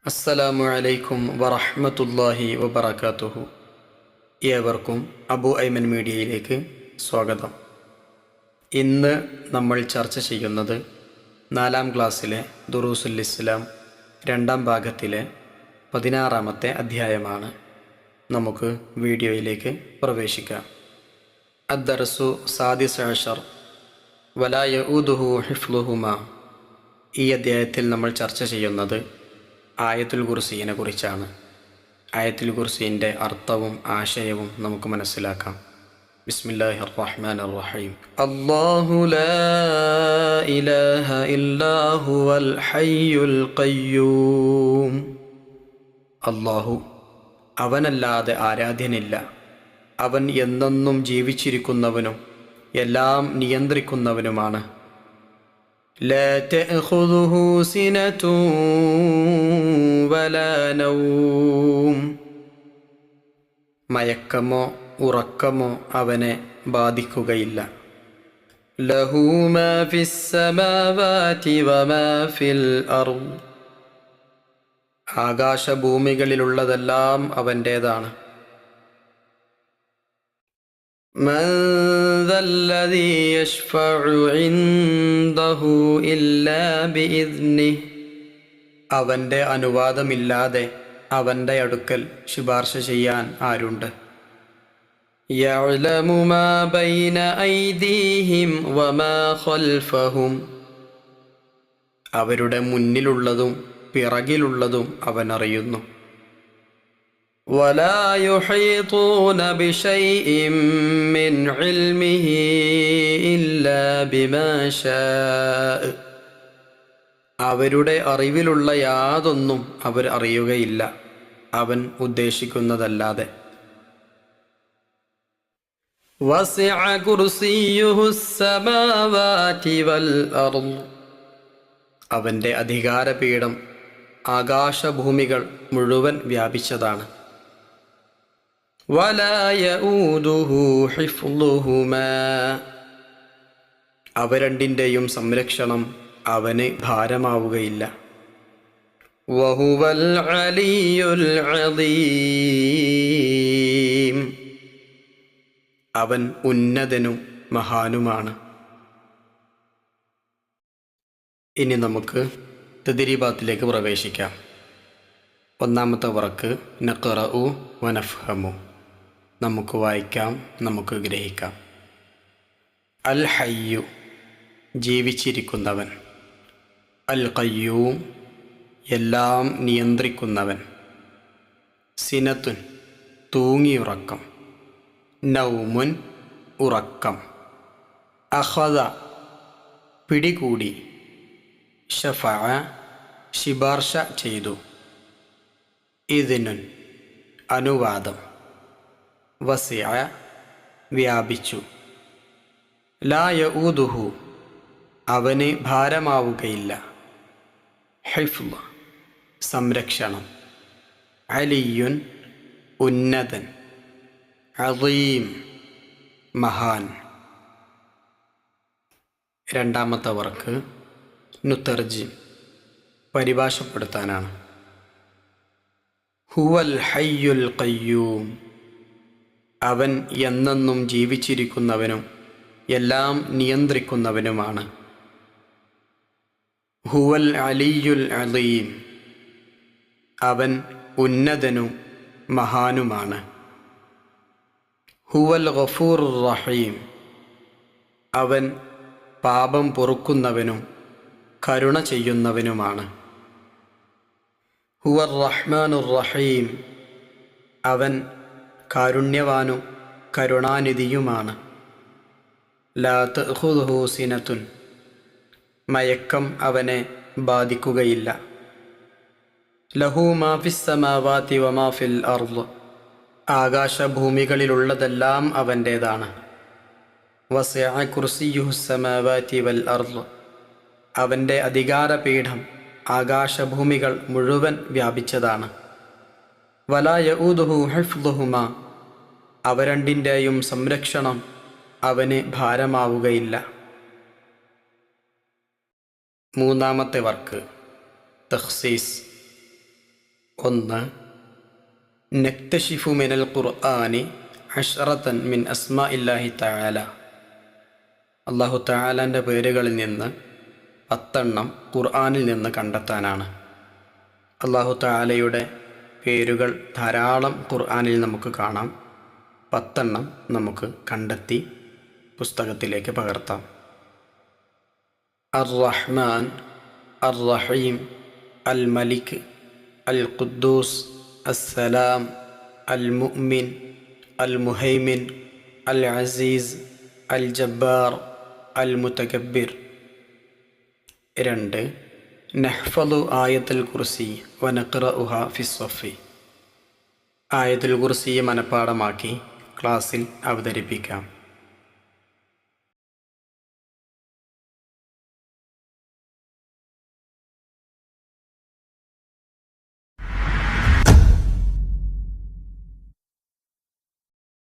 അസ്സലാമു അലൈക്കും വറഹ്മത്തുള്ളാഹി വബറകാതുഹു. ഏവർക്കും അബു ഐമൻ മീഡിയയിലേക്ക് സ്വാഗതം. ഇന്ന് നമ്മൾ ചർച്ച ചെയ്യുന്നത് 4ാം ക്ലാസ്സിലെ ദുറൂസുൽ ഇസ്ലാം 2ാം ഭാഗത്തിലെ 16ാമത്തെ അധ്യായമാണ്. നമുക്ക് വീഡിയോയിലേക്ക് പ്രവേശിക്കാം. അദ്ദർസു സാദിസ് അശർ വലാ യഊദുഹു ഹിഫ്ളുഹുമാ. ഈ അധ്യായത്തിൽ നമ്മൾ ചർച്ച ചെയ്യുന്നത് ആയത്തുൽ കുർസിയെ കുറിച്ചാണ്. ആയത്തുൽ കുർസിൻ്റെ അർത്ഥവും ആശയവും നമുക്ക് മനസ്സിലാക്കാം. ബിസ്മില്ലാഹിർ റഹ്മാനിർ റഹീം. അല്ലാഹു ലാ ഇലാഹ ഇല്ലാ ഹുവൽ ഹയ്യുൽ ഖയ്യൂം. അല്ലാഹു, അവനല്ലാതെ ആരാധ്യനില്ല, അവൻ എന്നെന്നും ജീവിച്ചിരിക്കുന്നവനും എല്ലാം നിയന്ത്രിക്കുന്നവനുമാണ്. لا تأخذه سنة ولا نوم. മയക്കമോ ഉറക്കമോ അവനെ ബാധിക്കുകയില്ല. ലഹു മാ ഫിസ് സമാവാതി വമാ ഫിൽ അർദ്. ആകാശഭൂമികളിലുള്ളതെല്ലാം അവൻ്റേതാണ്. മൻ ദല്ലദീ യശ്ഫഉ ഇൻദഹു ഇല്ലാ ബിഇദ്നിഹി. അവൻ്റെ അനുവാദമില്ലാതെ അവൻ്റെ അടുക്കൽ ശുപാർശ ചെയ്യാൻ ആരുണ്ട്? യഅ്ലമു മാ ബൈന ഐദീഹിം വമാ ഖൽഫഹും. അവരുടെ മുന്നിലുള്ളതും പിറകിലുള്ളതും അവൻ അറിയുന്നു. ولا يحيطون بشيء من علمه إلا بما شاء. അവരുടെ അറിവിലുള്ള യാതൊന്നും അവർ അറിയുകയില്ല, അവൻ ഉദ്ദേശിക്കുന്നതല്ലാതെ. വസിഅ കുർസിയ്യുഹു സ്സമാവാതി വൽ അർദ്. അവൻ്റെ അധികാരപീഠം ആകാശഭൂമികൾ മുഴുവൻ വ്യാപിച്ചതാണ്. വലാ യഊദുഹു ഹിഫ്ളുഹുമാ. അവ രണ്ടിൻ്റെയും സംരക്ഷണം അവന് ഭാരമാവുകയില്ല. വഹുവൽ അലിയുൽ അദീം. അവൻ ഉന്നതനും മഹാനുമാണ്. ഇനി നമുക്ക് തദ്രീബാത്തിലേക്ക് പ്രവേശിക്കാം. ഒന്നാമത്തെ വർക്ക് നഖറഉ വനഫ്ഹമു. നമുക്ക് വായിക്കാം, നമുക്ക് ഗ്രഹിക്കാം. അൽ ഹയ്യു, ജീവിച്ചിരിക്കുന്നവൻ. അൽ ഖയ്യൂം, എല്ലാം നിയന്ത്രിക്കുന്നവൻ. സിനത്തുൻ, തൂങ്ങിയുറക്കം. നൗമുൻ, ഉറക്കം. അഖദ, പിടികൂടി. ശഫഅ, ശിപാർശ ചെയ്തു. ഇദ്നുൻ, അനുവാദം. വസിഅ, വ്യാപിച്ചു. ലാ യഊദുഹു, അവന് ഭാരമാവുകയില്ല. ഹിഫ്ള്, സംരക്ഷണം. അലിയുൻ, ഉന്നതൻ. അദീം, മഹാൻ. രണ്ടാമത്തെ വർക്ക് നുതർജിം, പരിഭാഷപ്പെടുത്താനാണ്. ഹുവൽ ഹയ്യുൽ ഖയ്യൂം. അവൻ എന്നെന്നും ജീവിച്ചിരിക്കുന്നവനും എല്ലാം നിയന്ത്രിക്കുന്നവനുമാണ്. ഹുവൽ അലിയുൽ അദീം. അവൻ ഉന്നതനും മഹാനുമാണ്. ഹുവൽ ഗഫൂറുർ റഹീം. അവൻ പാപം പൊറുക്കുന്നവനും കരുണ ചെയ്യുന്നവനുമാണ്. ഹുവർ റഹ്മാനുർ റഹീം. അവൻ കാരുണ്യവാനും കരുണാനിധിയുമാണ്. ലാ തഅഖുദുഹു സിനത്തുൻ. മയക്കം അവനെ ബാധിക്കുകയില്ല. ലഹു മാ ഫിസ് സമാവാതി വമാ ഫിൽ അർദ്. ആകാശഭൂമികളിലുള്ളതെല്ലാം അവൻ്റേതാണ്. വസിഅ കുർസിയ്യുഹു സ്സമാവാതി വൽ അർദ്. അവൻ്റെ അധികാരപീഠം ആകാശഭൂമികൾ മുഴുവൻ വ്യാപിച്ചതാണ്. വലാ യഊദുഹു ഹിഫ്ളുഹുമാ. അവ രണ്ടിൻ്റെയും സംരക്ഷണം അവന് ഭാരമാവുകയില്ല. മൂന്നാമത്തെ വർക്ക് തഖ്സീസ്, ഒന്ന്, നക്തഷിഫു മിനൽ ഖുർആനി അശ്റതൻ മിൻ അസ്മാ ഇല്ലാഹി തആല. അല്ലാഹു തആലാൻ്റെ പേരുകളിൽ നിന്ന് 10 ഖുർആനിൽ നിന്ന് കണ്ടെത്താനാണ്. അല്ലാഹു തആലയുടെ പേരുകൾ ധാരാളം ഖുർആനിൽ നമുക്ക് കാണാം. 10 നമുക്ക് കണ്ടെത്തി പുസ്തകത്തിലേക്ക് പകർത്താം. അർ റഹ്മാൻ, അർ റഹീം, അൽ മലിക്, അൽ ഖുദ്ദൂസ്, അസ്സലാം, അൽ മുഅ്മിൻ, അൽ മുഹൈമിൻ, അൽ അസീസ്, അൽ ജബ്ബാർ, അൽ മുതകബ്ബിർ. 2, നഹ്ഫളു ആയത്തുൽ കുർസി വനഖ്റഉഹാ ഫിസ്സഫി. ആയത്തുൽ കുർസി മനഃപ്പാഠമാക്കി ക്ലാസ്സിൽ അവതരിപ്പിക്കാം.